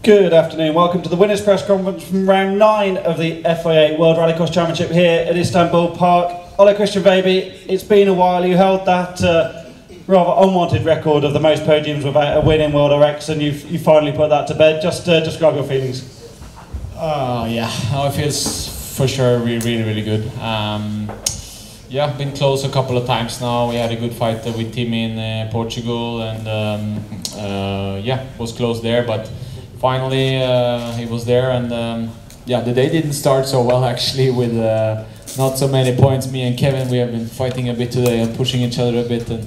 Good afternoon, welcome to the Winners' Press Conference from round 9 of the FIA World Rallikros Championship here at Istanbul Park. Ole Christian baby, it's been a while. You held that rather unwanted record of the most podiums without a win in World RX, and you finally put that to bed. Just describe your feelings. Yeah, it feels for sure really good. Yeah, I've been close a couple of times now. We had a good fight with Tim in Portugal, and yeah, was close there, but finally he was there, and yeah, the day didn't start so well actually with not so many points. Me and Kevin, we have been fighting a bit today and pushing each other a bit, and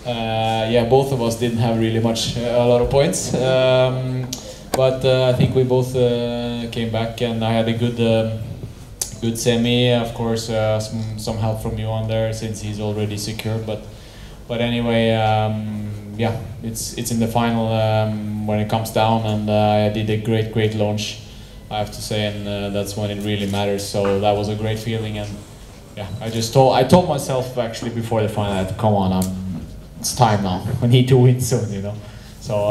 yeah, both of us didn't have really a lot of points, but I think we both came back, and I had a good semi. Of course, some help from you on there since he's already secure, but anyway, yeah, it's in the final when it comes down, and I did a great launch, I have to say, and that's when it really matters. So that was a great feeling, and yeah, I told myself actually before the final that come on, it's time now. I need to win soon, you know. So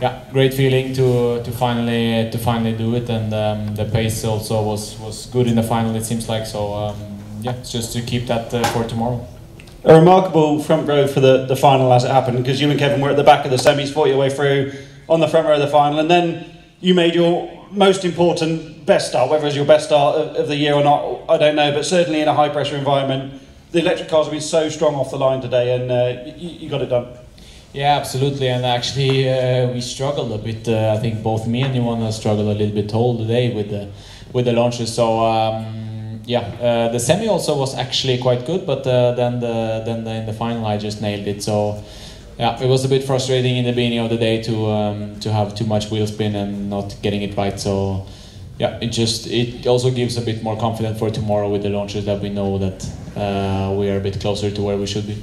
yeah, great feeling to finally do it, and the pace also was good in the final, it seems like. So yeah, it's just to keep that for tomorrow. A remarkable front row for the final as it happened, because you and Kevin were at the back of the semis, fought your way through on the front row of the final, and then you made your most important best start. Whether it was your best start of the year or not, I don't know, but certainly in a high pressure environment, the electric cars have been so strong off the line today, and you got it done. Yeah, absolutely, and actually we struggled a bit. I think both me and Johanna struggled a little bit all the day with the launches. So yeah, the semi also was actually quite good, but then in the final I just nailed it. So yeah, it was a bit frustrating in the beginning of the day to have too much wheel spin and not getting it right. So yeah, it also gives a bit more confidence for tomorrow with the launches, that we know that we are a bit closer to where we should be.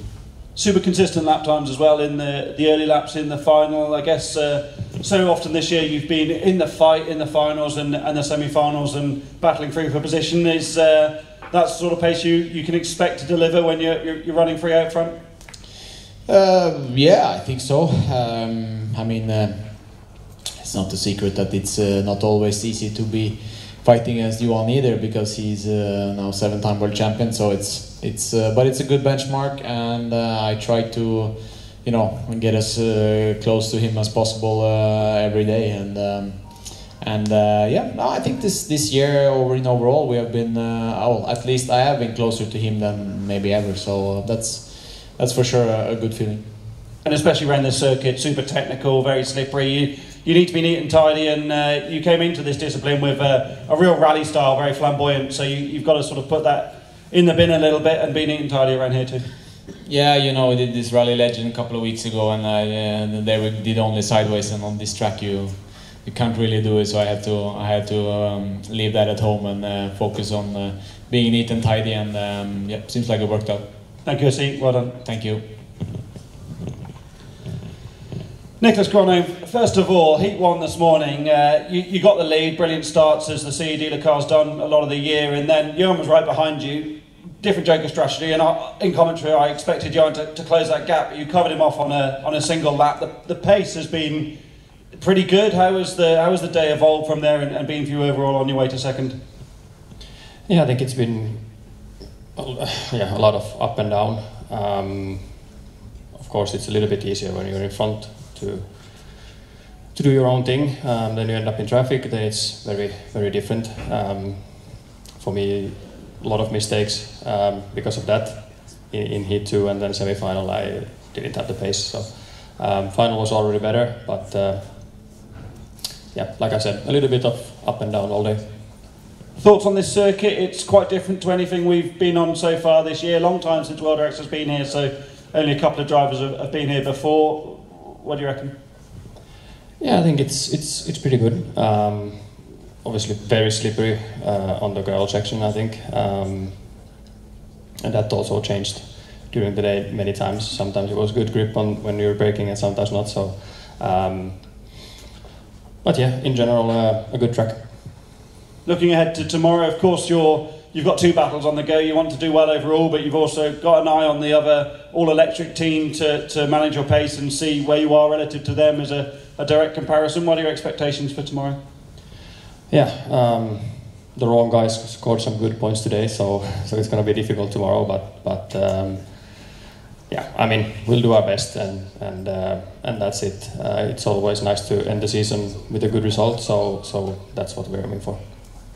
Super consistent lap times as well in the early laps in the final. I guess so often this year you've been in the fight in the finals and the semi-finals and battling through for position. Is that sort of pace you can expect to deliver when you're running free out front? Yeah, I think so. I mean, it's not a secret that it's not always easy to be fighting against Johan either, because he's now 7-time world champion. So but it's a good benchmark, and I try to, you know, get as close to him as possible every day, and yeah, no, I think this year overall we have been well, at least I have been closer to him than maybe ever. So that's for sure a good feeling. And especially around the circuit, super technical, very slippery. You need to be neat and tidy, and you came into this discipline with a real rally style, very flamboyant. So you've got to sort of put that in the bin a little bit and be neat and tidy around here too. Yeah, you know, we did this Rally Legend a couple of weeks ago, and they did only sideways, and on this track you can't really do it. So I had to leave that at home and focus on being neat and tidy, and yeah, seems like it worked out. Thank you, Asi. Well done. Thank you. Nicholas Crono, first of all, Heat 1 this morning, you got the lead, brilliant starts as the CE dealer car's done a lot of the year, and then Johan was right behind you, different joker strategy, and in commentary I expected Johan to close that gap, but you covered him off on a single lap. The pace has been pretty good. How was the day evolved from there and being for you overall on your way to second? Yeah, I think it's been a lot of up and down. Of course, it's a little bit easier when you're in front to do your own thing. Then you end up in traffic, then it's very different. For me, a lot of mistakes because of that in Heat 2, and then semi-final I didn't have the pace. So final was already better, but yeah, like I said, a little bit of up and down all day. Thoughts on this circuit? It's quite different to anything we've been on so far this year. Long time since World RX has been here, so only a couple of drivers have been here before. What do you reckon? Yeah, I think it's pretty good. Obviously very slippery on the gravel section, I think, and that also changed during the day many times. Sometimes it was good grip on when you were braking, and sometimes not. So, but yeah, in general, a good track. Looking ahead to tomorrow, of course, you've got two battles on the go. You want to do well overall, but you've also got an eye on the other all-electric team to manage your pace and see where you are relative to them as a a direct comparison. What are your expectations for tomorrow? Yeah, the wrong guys scored some good points today, so it's going to be difficult tomorrow. But yeah, I mean, we'll do our best, and that's it. It's always nice to end the season with a good result, so that's what we're aiming for.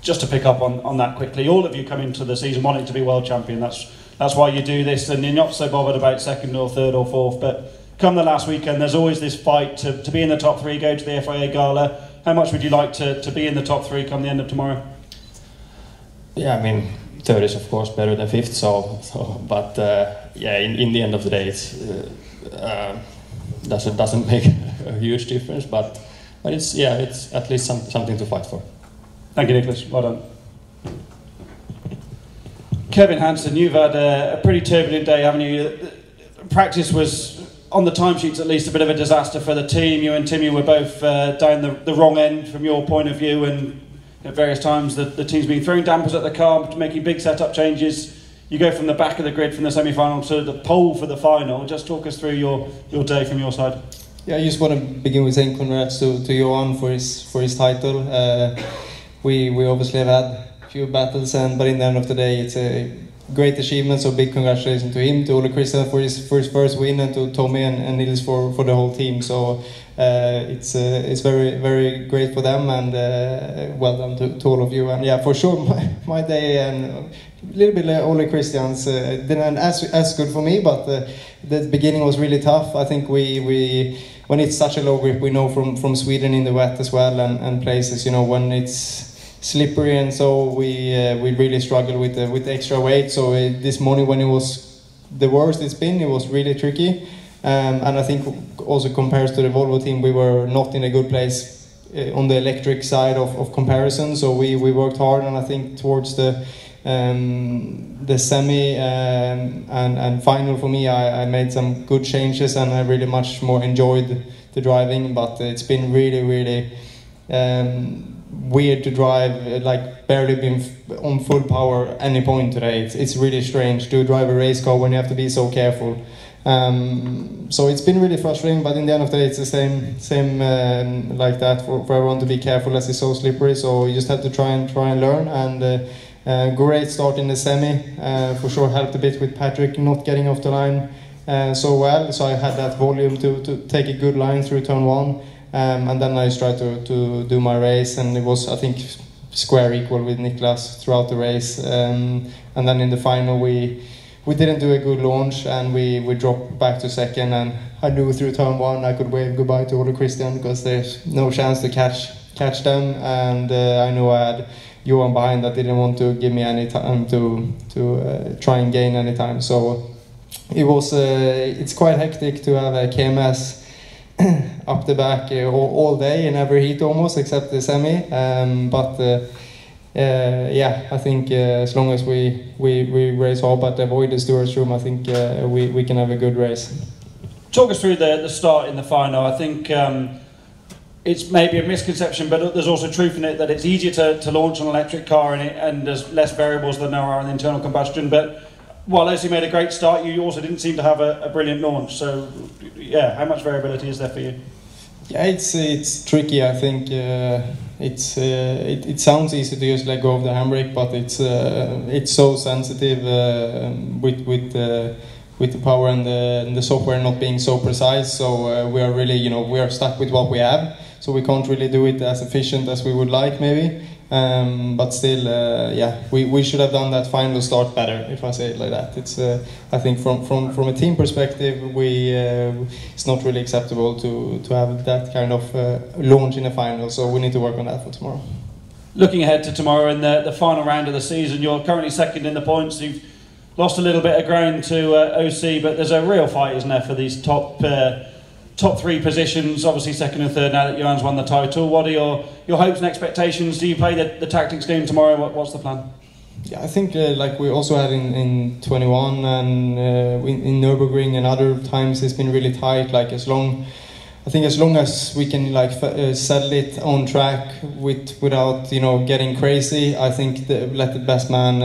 Just to pick up on that quickly, all of you come into the season wanting to be world champion. That's why you do this, and you're not so bothered about second or third or fourth. But come the last weekend, there's always this fight to be in the top three, go to the FIA Gala. How much would you like to be in the top three come the end of tomorrow? Yeah, I mean, third is of course better than fifth. But yeah, in the end of the day, it's doesn't make a huge difference. But it's at least something to fight for. Thank you, Nicholas. Well done. Kevin Hansen, you've had a pretty turbulent day, haven't you? Practice was, on the timesheets at least, a bit of a disaster for the team. You and Timmy were both down the wrong end from your point of view, and at various times the team's been throwing dampers at the car, making big setup changes. You go from the back of the grid from the semi-final to the pole for the final. Just talk us through your day from your side. Yeah, I just want to begin with saying congrats to Johan for his title. We obviously have had a few battles, but in the end of the day, it's a great achievement. So big congratulations to him, to Ole Christian for his first win, and to Tommy and Nils for the whole team. So it's very, very great for them, and well done to all of you. And yeah, for sure, my day and a little bit like Ole Christian's didn't as good for me, but the beginning was really tough. I think we when it's such a low grip, we know from Sweden in the wet as well, and places, you know, when it's slippery, and so we really struggled with the extra weight. So this morning, when it was the worst it's been, it was really tricky, and I think also compared to the Volvo team, we were not in a good place on the electric side of comparison. So we worked hard, and I think towards the semi and final for me, I made some good changes, and I really much more enjoyed the driving. But it's been really weird to drive, like barely been on full power at any point today. It's really strange to drive a race car when you have to be so careful. So it's been really frustrating, but in the end of the day, it's the same like that for everyone to be careful, as it's so slippery. So you just have to try and learn. And great start in the semi, for sure helped a bit with Patrick not getting off the line so well. So I had that volume to take a good line through turn one. And then I just tried to do my race, and it was, I think, square equal with Niklas throughout the race. And then in the final we didn't do a good launch, and we dropped back to second, and I knew through turn one I could wave goodbye to Ole Christian, because there's no chance to catch them, and I knew I had Johan behind that didn't want to give me any time to try and gain any time. So it was it's quite hectic to have a KMS up the back all day in every heat almost, except the semi. Yeah, I think as long as we race hard but avoid the stewards room, I think we can have a good race. Talk us through the start in the final. I think it's maybe a misconception, but there's also truth in it that it's easier to launch an electric car, and there's less variables than there are in internal combustion. But while Leslie made a great start, you also didn't seem to have a brilliant launch. So, yeah, how much variability is there for you? Yeah, it's tricky. I think it sounds easy to just let go of the handbrake, but it's so sensitive with the power and the software not being so precise. So we are really, we are stuck with what we have. So we can't really do it as efficient as we would like, maybe. But still, yeah, we should have done that final start better, if I say it like that. It's I think from a team perspective, it's not really acceptable to have that kind of launch in a final. So we need to work on that for tomorrow. Looking ahead to tomorrow in the final round of the season, you're currently second in the points. You've lost a little bit of ground to OC, but there's a real fight, isn't there, for these top three positions, obviously second and third now that Johan's won the title. What are your hopes and expectations? Do you play the tactics game tomorrow? What's the plan? Yeah, I think like we also had in 21 and in Nürburgring and other times, it's been really tight. Like as long as we can like settle it on track without getting crazy, I think let the best man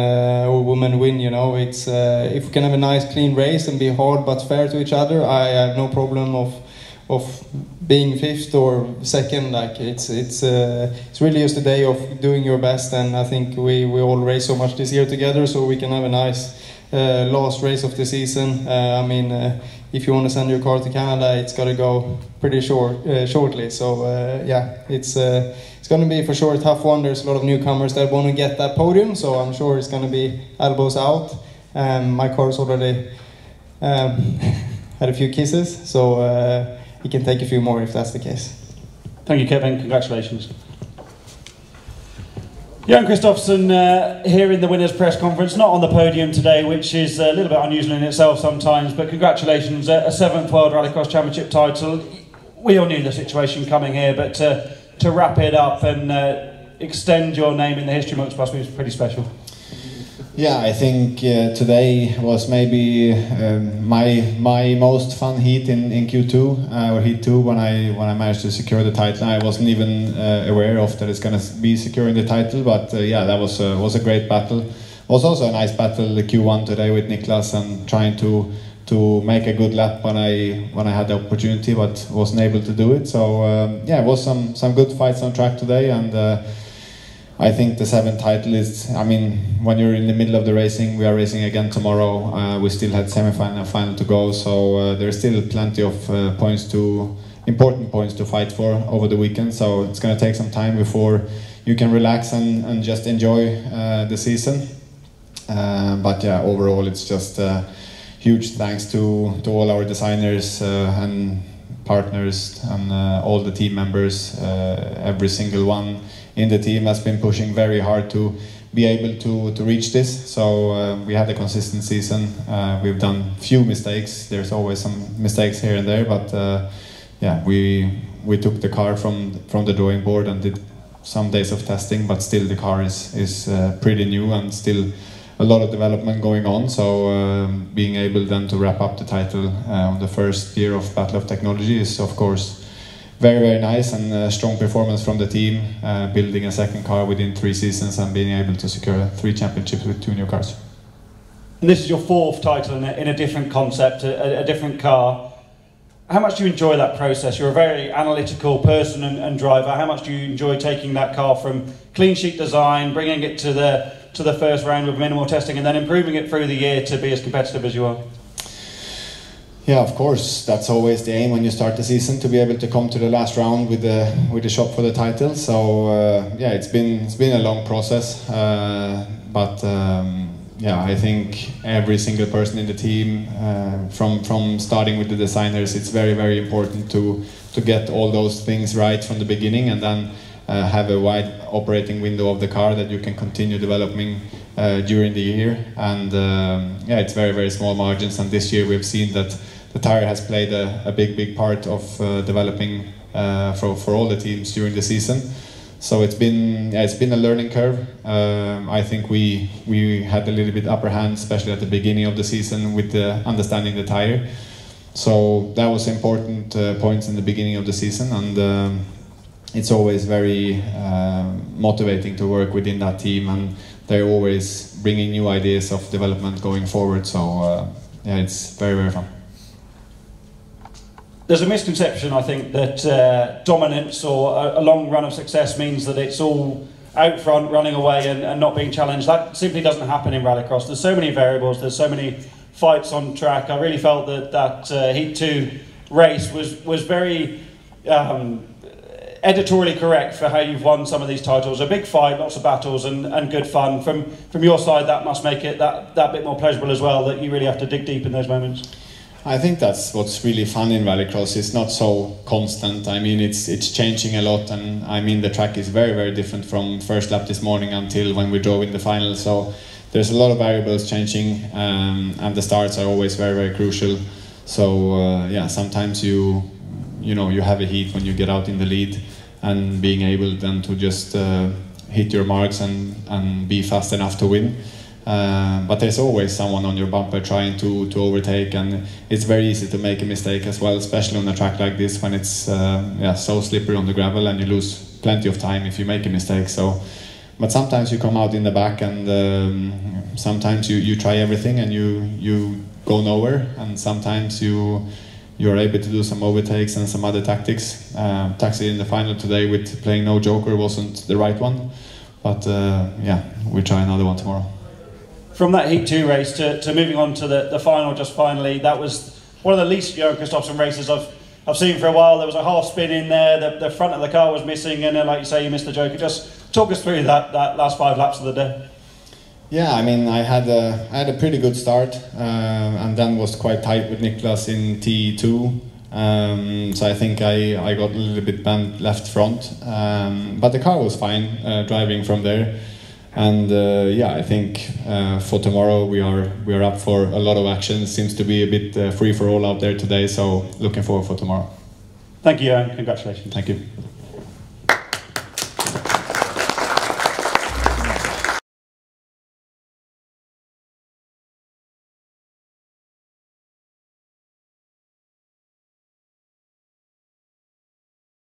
or woman win. It's if we can have a nice clean race and be hard but fair to each other, I have no problem of being fifth or second. Like it's really just a day of doing your best, and I think we all race so much this year together, so we can have a nice last race of the season. I mean, if you want to send your car to Canada, it's got to go pretty shortly. So yeah, it's going to be for sure a tough one. There's a lot of newcomers that want to get that podium, so I'm sure it's going to be elbows out. My car's already had a few kisses, so he can take a few more if that's the case. Thank you, Kevin. Congratulations. Jan Kristoffersen here in the winners' press conference, not on the podium today, which is a little bit unusual in itself sometimes, but congratulations, a 7th World Rallycross Championship title. We all knew the situation coming here, but to wrap it up and extend your name in the history books must be pretty special. Yeah, I think today was maybe my most fun heat in Q2 or heat 2 when I managed to secure the title. I wasn't even aware of that it's going to be securing the title, but yeah, that was a great battle. It was also a nice battle the Q1 today with Niklas and trying to make a good lap when I had the opportunity, but wasn't able to do it. So yeah, it was some good fights on track today, and I think the 7th title is, I mean, when you're in the middle of the racing, we are racing again tomorrow. We still had semi-final and final to go, so there's still plenty of important points to fight for over the weekend. So it's going to take some time before you can relax and just enjoy the season. But yeah, overall it's just huge thanks to all our designers and partners and all the team members. Every single one in the team has been pushing very hard to be able to reach this. So we had a consistent season. We've done few mistakes. There's always some mistakes here and there, but yeah, we took the car from the drawing board and did some days of testing, but still the car is pretty new and still a lot of development going on. So being able then to wrap up the title on the first year of Battle of Technology is of course very, very nice, and a strong performance from the team, building a second car within 3 seasons and being able to secure 3 championships with 2 new cars. And this is your 4th title in a different concept, a different car. How much do you enjoy that process? You're a very analytical person and driver. How much do you enjoy taking that car from clean sheet design, bringing it to the first round with minimal testing, and then improving it through the year to be as competitive as you are? Yeah, of course, that's always the aim when you start the season, to be able to come to the last round with the shot for the title. So yeah, it's been a long process, but yeah, I think every single person in the team, from starting with the designers, it's very, very important to get all those things right from the beginning, and then have a wide operating window of the car that you can continue developing during the year. And yeah, it's very, very small margins, and this year we've seen that the tire has played a big part of developing for all the teams during the season. So it's been a learning curve. I think we had a little bit upper hand, especially at the beginning of the season with understanding the tire. So that was important points in the beginning of the season, and it's always very motivating to work within that team, and they're always bringing new ideas of development going forward. So yeah, it's very, very fun. There's a misconception, I think, that dominance or a long run of success means that it's all out front, running away and not being challenged. That simply doesn't happen in Rallycross. There's so many variables, there's so many fights on track. I really felt that Heat 2 race was very editorially correct for how you've won some of these titles. A big fight, lots of battles and good fun. From your side, that must make it that bit more pleasurable as well, that you really have to dig deep in those moments. I think that's what's really fun in Rallycross. It's not so constant. I mean, it's changing a lot, and I mean the track is very, very different from first lap this morning until when we drove in the final. So there's a lot of variables changing, and the starts are always very, very crucial. So yeah, sometimes you have a heat when you get out in the lead, and being able then to just hit your marks and be fast enough to win. But there's always someone on your bumper trying to overtake, and it's very easy to make a mistake as well, especially on a track like this when it's so slippery on the gravel, and you lose plenty of time if you make a mistake. So, but sometimes you come out in the back, and sometimes you try everything and you go nowhere, and sometimes you you're able to do some overtakes and some other tactics. Taxi in the final today with playing no joker wasn't the right one, but yeah, we'll try another one tomorrow. From that Heat 2 race to moving on to the final just finally, that was one of the least Johan Kristoffersen races I've seen for a while. There was a half spin in there, the front of the car was missing, and then like you say, you missed the joker. Just talk us through that last 5 laps of the day. Yeah, I mean, I had a pretty good start, and then was quite tight with Niklas in T2. So I think I got a little bit bent left front, but the car was fine driving from there. And yeah, I think for tomorrow we are up for a lot of action. It seems to be a bit free for all out there today, so looking forward for tomorrow. Thank you, Johan. Congratulations. Thank you.